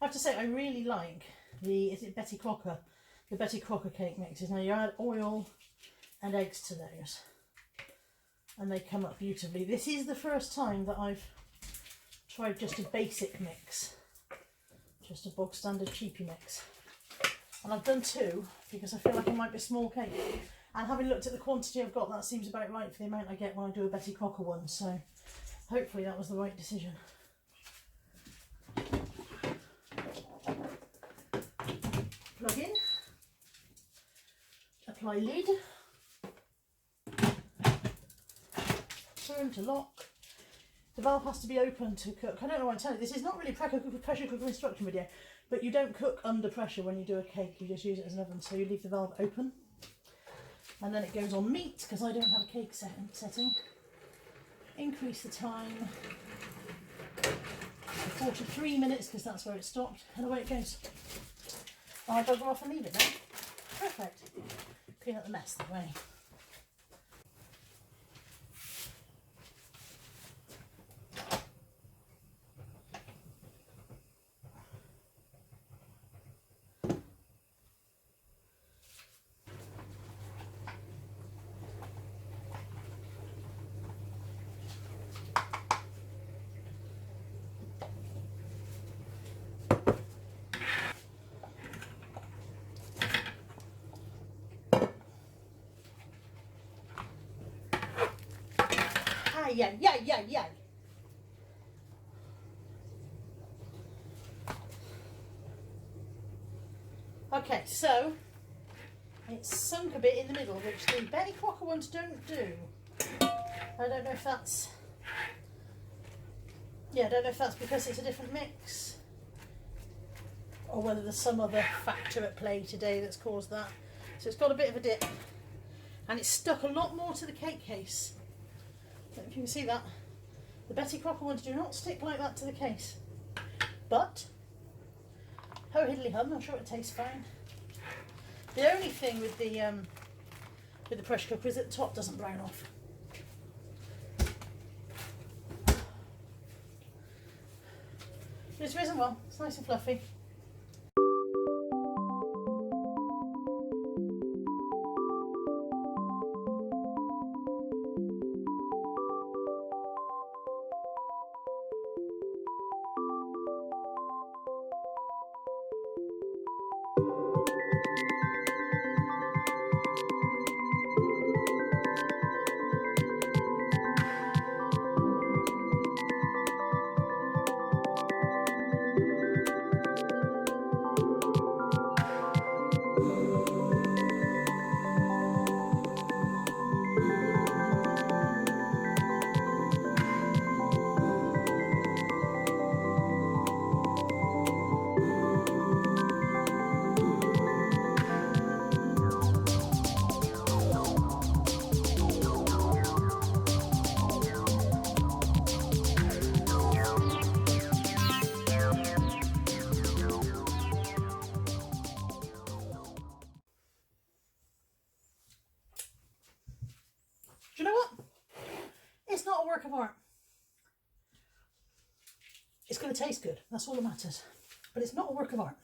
I have to say, I really like is it Betty Crocker? The Betty Crocker cake mixes. Now you add oil and eggs to those and they come up beautifully. This is the first time that I've tried just a basic mix, just a bog standard cheapy mix. And I've done 2 because I feel like it might be a small cake. And having looked at the quantity I've got, that seems about right for the amount I get when I do a Betty Crocker one. So hopefully that was the right decision. Plug in, apply lid, turn to lock. The valve has to be open to cook. I don't know what I'm telling you, this is not really a pressure cooker instruction video, but you don't cook under pressure when you do a cake, you just use it as an oven, so you leave the valve open. And then it goes on meat, because I don't have a cake setting. Increase the time to 43 minutes, because that's where it stopped, and away it goes. I'll bugger off and leave it now. Perfect. Clean up the mess that way. Yeah. Okay, so it's sunk a bit in the middle, which the Betty Crocker ones don't do. I don't know if that's... Yeah, I don't know if that's because it's a different mix, or whether there's some other factor at play today that's caused that. So it's got a bit of a dip, and it's stuck a lot more to the cake case. I don't know if you can see that. The Betty Crocker ones do not stick like that to the case. But, ho hiddly hum, I'm sure it tastes fine. The only thing with the pressure cooker is that the top doesn't brown off. It's risen well, it's nice and fluffy. Do you know what? It's not a work of art. It's going to taste good. That's all that matters. But it's not a work of art.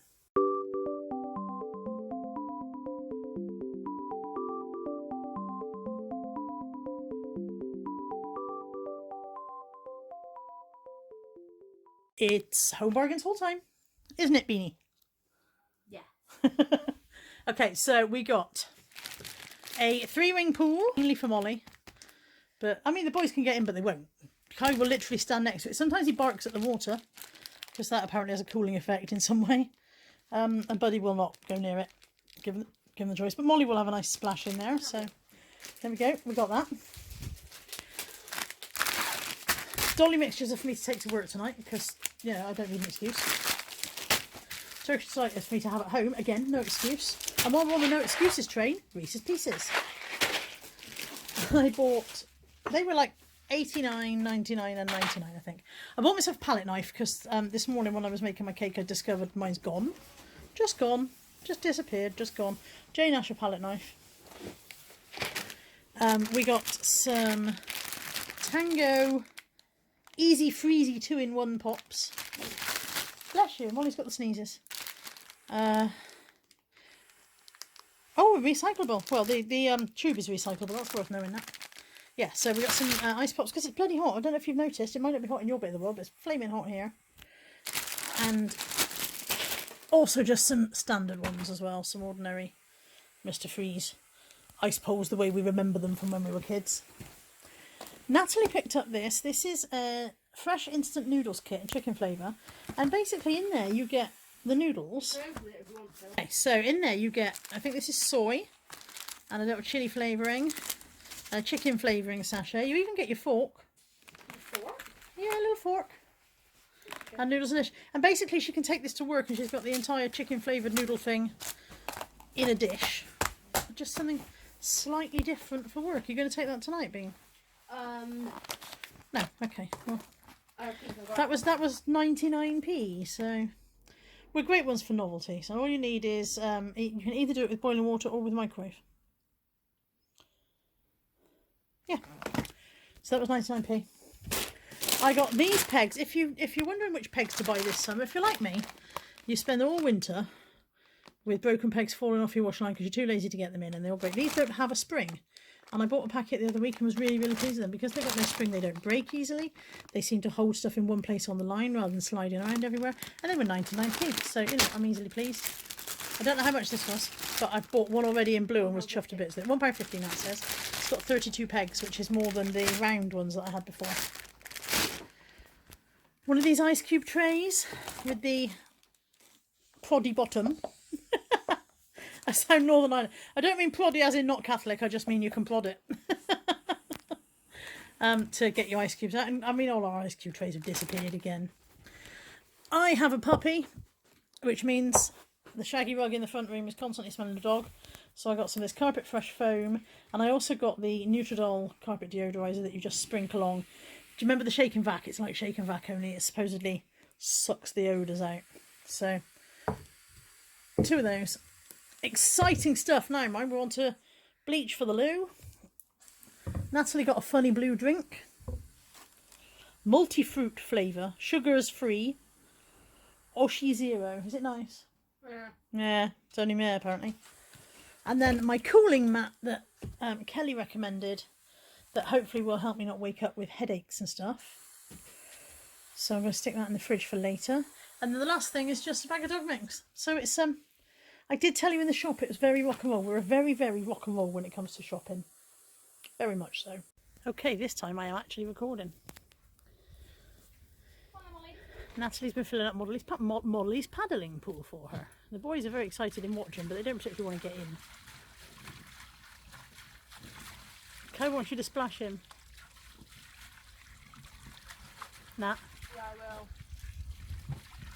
It's Home Bargains Haul time, isn't it, Beanie? Yeah. Okay, so we got a 3-ring pool, only for Molly. But, I mean, the boys can get in, but they won't. Kai will literally stand next to it. Sometimes he barks at the water, because that apparently has a cooling effect in some way. And Buddy will not go near it, given the choice. But Molly will have a nice splash in there, so there we go. We got that. Dolly mixtures are for me to take to work tonight, because, yeah, I don't need an excuse. Turkish delight is for me to have at home. Again, no excuse. And while we're on the no excuses train, Reese's Pieces. I bought... They were like 89, 99 and 99, I think. I bought myself a palette knife because this morning when I was making my cake I discovered mine's gone. Just gone. Just disappeared, just gone. Jane Asher palette knife. We got some Tango Easy Freezy 2-in-1 pops. Bless you, Molly's got the sneezes. Oh, recyclable. Well, the tube is recyclable, that's worth knowing that. Yeah, so we got some ice pops, because it's bloody hot. I don't know if you've noticed, it might not be hot in your bit of the world, but it's flaming hot here. And also just some standard ones as well, some ordinary Mr. Freeze ice poles the way we remember them from when we were kids. Natalie picked up this. This is a fresh instant noodles kit in chicken flavour, and basically in there you get the noodles. Okay, so in there you get, I think this is soy and a little chilli flavouring, a chicken flavouring sachet. You even get your fork. Yeah, a little fork. Okay. And noodles and dish. And basically she can take this to work, and she's got the entire chicken flavoured noodle thing in a dish. Just something slightly different for work. You're going to take that tonight, Bean? No. Okay. Well, that was 99p. So we're great ones for novelty. So all you need is you can either do it with boiling water or with microwave. Yeah. So that was 99p. I got these pegs. If you're wondering which pegs to buy this summer, if you're like me, you spend all winter with broken pegs falling off your wash line because you're too lazy to get them in, and they'll break. These don't have a spring, and I bought a packet the other week and was really pleased with them because they've got no spring. They don't break easily. They seem to hold stuff in one place on the line rather than sliding around everywhere, and they were 99p, so you know, I'm easily pleased. I don't know how much this was, but I've bought one already in blue and was chuffed to bits with it. £1.50 now it says. It's got 32 pegs, which is more than the round ones that I had before. One of these ice cube trays with the proddy bottom. I sound Northern Ireland. I don't mean proddy as in not Catholic, I just mean you can prod it. To get your ice cubes out. And I mean, all our ice cube trays have disappeared again. I have a puppy, which means the shaggy rug in the front room is constantly smelling the dog. So I got some of this Carpet Fresh foam, and I also got the Nutridoll carpet deodorizer that you just sprinkle on. Do you remember the Shake and Vac? It's like Shake and Vac, only it supposedly sucks the odours out. So, 2 of those. Exciting stuff. Now, mind, we're on to bleach for the loo. Natalie got a funny blue drink. Multi-fruit flavour. Sugars free. Oshi Zero. Is it nice? Yeah. Yeah, it's only me apparently. And then my cooling mat that Kelly recommended, that hopefully will help me not wake up with headaches and stuff. So I'm going to stick that in the fridge for later. And then the last thing is just a bag of dog mix. So it's I did tell you in the shop it was very rock and roll. We're a very rock and roll when it comes to shopping. Very much so. Okay, this time I am actually recording. Natalie's been filling up Molly's paddling pool for her. The boys are very excited in watching, but they don't particularly want to get in. Kai wants you to splash him. Nat. Yeah, I will.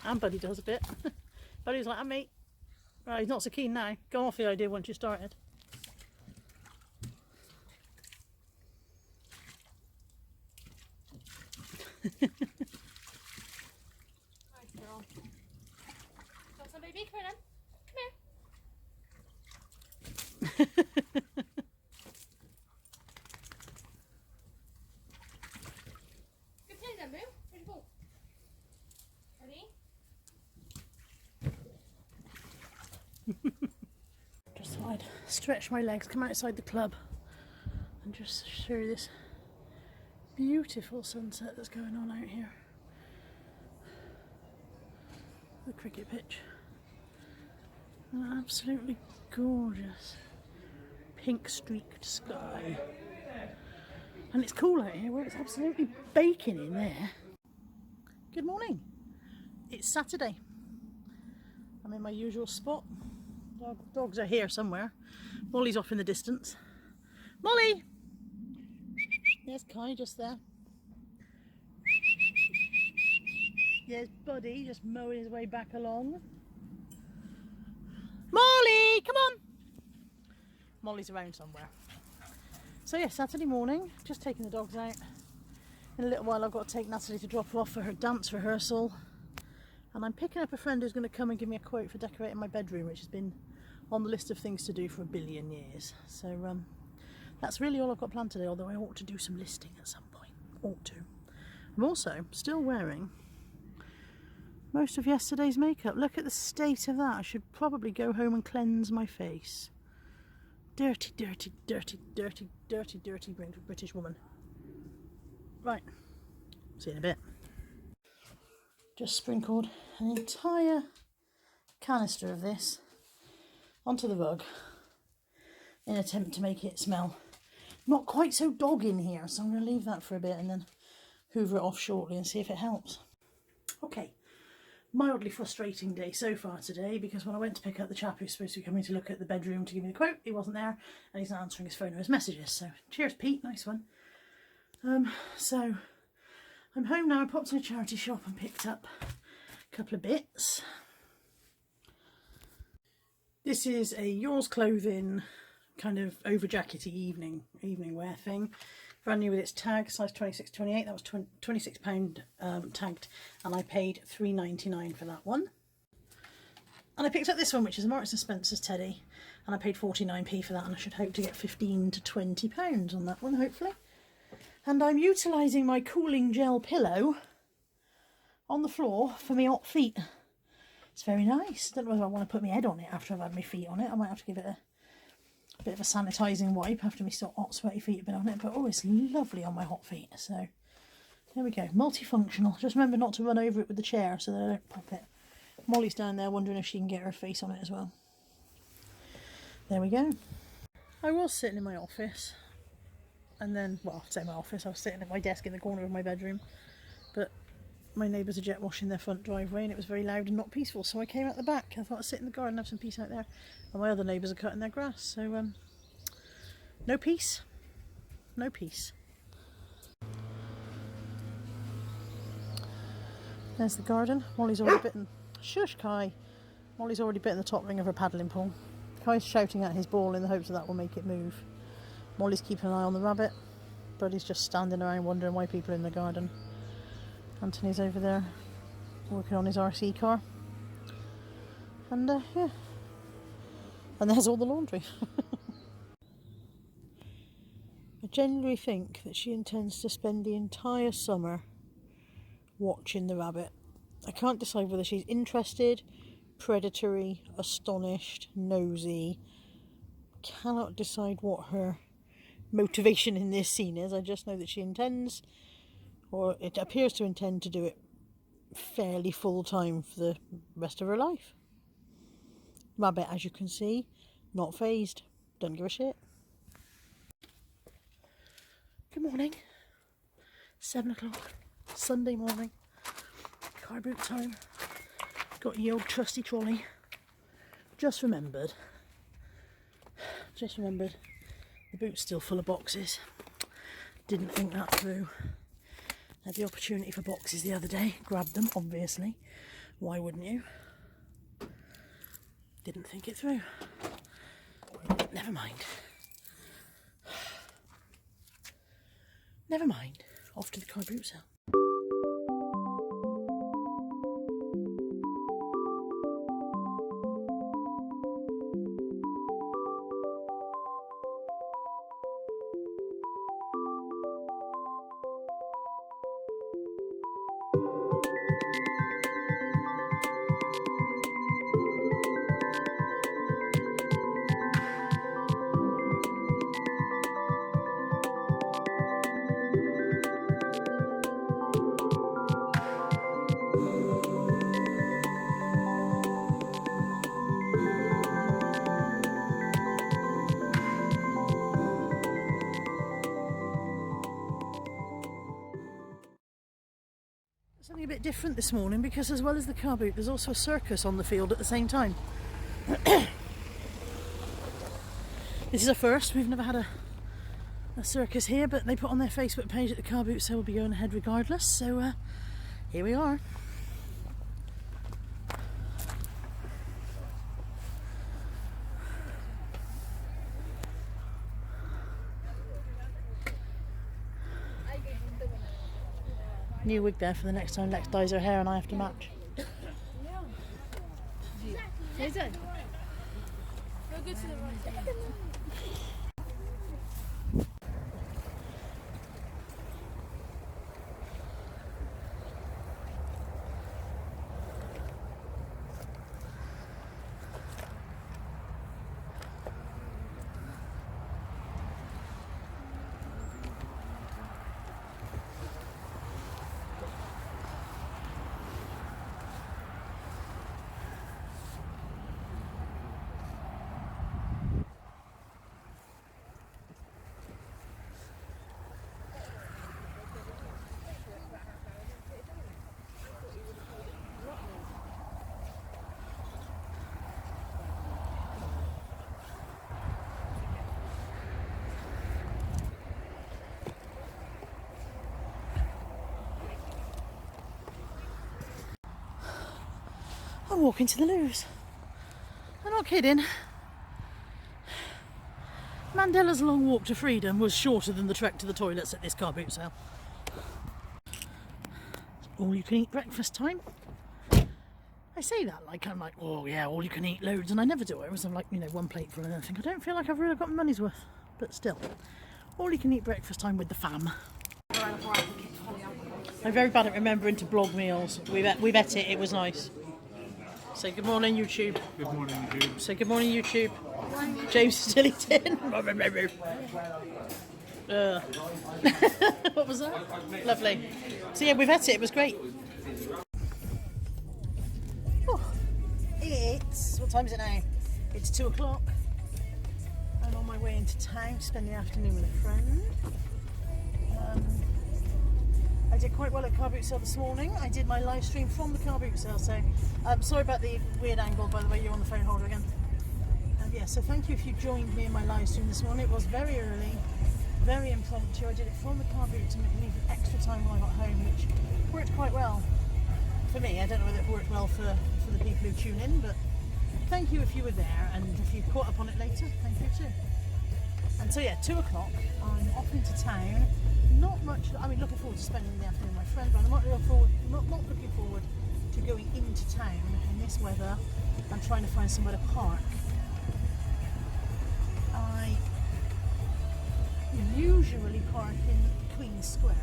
And Buddy does a bit. Buddy's like, I'm mate. Right, he's not so keen now. Go off the idea once you started. Nice girl. Want some baby? Come here then. Come here. Good play then, Boo. Where's the ball? Ready? Just thought I'd stretch my legs, come outside the club and just show you this beautiful sunset that's going on out here. The cricket pitch. An absolutely gorgeous pink streaked sky. And it's cool out here where it's absolutely baking in there. Good morning. It's Saturday. I'm in my usual spot. Dogs are here somewhere. Molly's off in the distance. Molly! There's Kai just there. There's Buddy just mowing his way back along. Molly! Come on! Molly's around somewhere. So yeah, Saturday morning, just taking the dogs out. In a little while I've got to take Natalie to drop her off for her dance rehearsal. And I'm picking up a friend who's going to come and give me a quote for decorating my bedroom, which has been on the list of things to do for a billion years. So that's really all I've got planned today, although I ought to do some listing at some point. Ought to. I'm also still wearing most of yesterday's makeup. Look at the state of that. I should probably go home and cleanse my face. Dirty, dirty, dirty, dirty, dirty, dirty British woman. Right, see you in a bit. Just sprinkled an entire canister of this onto the rug in an attempt to make it smell not quite so dog in here, so I'm going to leave that for a bit and then hoover it off shortly and see if it helps. Okay, mildly frustrating day so far today, because when I went to pick up the chap who's supposed to be coming to look at the bedroom to give me the quote, he wasn't there and he's not answering his phone or his messages. So cheers Pete, nice one. So I'm home now. I popped in a charity shop and picked up a couple of bits. This is a Yours Clothing kind of over jackety evening wear thing. Brand new with its tag, size 26-28. That was £26 tagged, and I paid £3.99 for that one. And I picked up this one, which is a Marks & Spencer's teddy, and I paid 49p for that, and I should hope to get £15 to £20 on that one, hopefully. And I'm utilising my cooling gel pillow on the floor for my hot feet. It's very nice. Don't know whether I want to put my head on it after I've had my feet on it. I might have to give it a bit of a sanitising wipe after my hot sweaty feet have been on it. But oh, it's lovely on my hot feet. So there we go. Multifunctional. Just remember not to run over it with the chair so that I don't pop it. Molly's down there wondering if she can get her face on it as well. There we go. I was sitting in my office. And then, well, I say my office, I was sitting at my desk in the corner of my bedroom, but my neighbours are jet washing their front driveway and it was very loud and not peaceful, so I came out the back. I thought I'd sit in the garden and have some peace out there, and my other neighbours are cutting their grass, so no peace, no peace. There's the garden. Molly's already bitten, shush Kai, Molly's already bitten the top ring of her paddling pool. Kai's shouting at his ball in the hopes that will make it move. Molly's keeping an eye on the rabbit. Buddy's just standing around wondering why people are in the garden. Anthony's over there working on his RC car. And yeah. And there's all the laundry. I genuinely think that she intends to spend the entire summer watching the rabbit. I can't decide whether she's interested, predatory, astonished, nosy. Cannot decide what her motivation in this scene is. I just know that she intends, or it appears to intend, to do it fairly full time for the rest of her life. Rabbit, as you can see, not phased, don't give a shit. Good morning. 7 o'clock, Sunday morning, car boot time. Got the old trusty trolley. Just remembered the boot's still full of boxes. Didn't think that through. Had the opportunity for boxes the other day. Grabbed them, obviously. Why wouldn't you? Didn't think it through. Never mind. Never mind. Off to the car boot sale. Something a bit different this morning, because as well as the car boot, there's also a circus on the field at the same time. This is a first. We've never had a circus here, but they put on their Facebook page that the car boot sale will be going ahead regardless, so here we are. New wig there for the next time Lex dyes her hair and I have to match. Is it? We'll go to the right. I'm walking to the loos. I'm not kidding. Mandela's long walk to freedom was shorter than the trek to the toilets at this car boot sale. All you can eat breakfast time. I say that like I'm like, oh yeah, all you can eat loads, and I never do it. It was like, you know, one plate full and I think I don't feel like I've really got my money's worth. But still, all you can eat breakfast time with the fam. I'm very bad at remembering to blog meals. We've ate it, it was nice. Say good morning, YouTube. Good morning, YouTube. Say good morning, YouTube. James is still eating. What was that? Lovely. So yeah, we've ate it, it was great. Oh, it's, what time is it now? It's 2 o'clock. I'm on my way into town to spend the afternoon with a friend. I did quite well at car boot sale this morning. I did my live stream from the car boot sale, so sorry about the weird angle, by the way, you're on the phone holder again. Yeah, so thank you if you joined me in my live stream this morning. It was very early, very impromptu. I did it from the car boot to leave extra time when I got home, which worked quite well for me. I don't know whether it worked well for the people who tune in, but thank you if you were there, and if you caught up on it later, thank you too. And so yeah, 2 o'clock, I'm off into town. Not much, I mean, looking forward to spending the afternoon with my friend, but I'm not looking forward to going into town in this weather and trying to find somewhere to park. I usually park in Queen Square,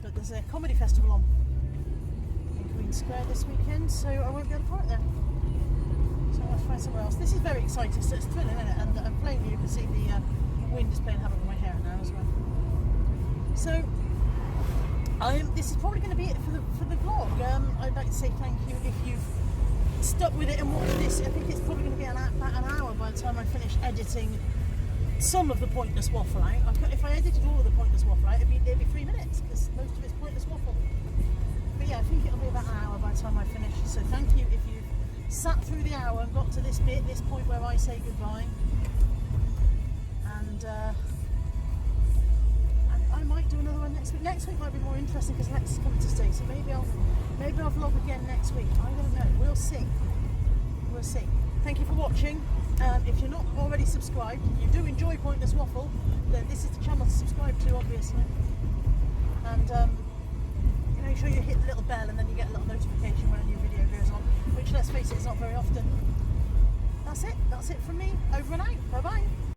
but there's a comedy festival on in Queen Square this weekend, so I won't be able to park there. So I'll have to find somewhere else. This is very exciting, so it's thrilling, isn't it? And I'm playing, you can see the wind is playing havoc with my hair now as well. So this is probably going to be it for the vlog. I'd like to say thank you if you've stuck with it and watched this. I think it's probably going to be about an hour by the time I finish editing some of the pointless waffle out. If I edited all of the pointless waffle out, it'd be 3 minutes, because most of it's pointless waffle. But yeah, I think it'll be about an hour by the time I finish. So thank you if you've sat through the hour and got to this point where I say goodbye. And I might do another one next week. Next week might be more interesting because Lex is coming to stay, so maybe I'll vlog again next week. I don't know. We'll see. We'll see. Thank you for watching. If you're not already subscribed, if you do enjoy Pointless Waffle, then this is the channel to subscribe to, obviously. And make sure you hit the little bell, and then you get a little notification when a new video goes on. Which, let's face it, is not very often. That's it. That's it from me. Over and out. Bye bye.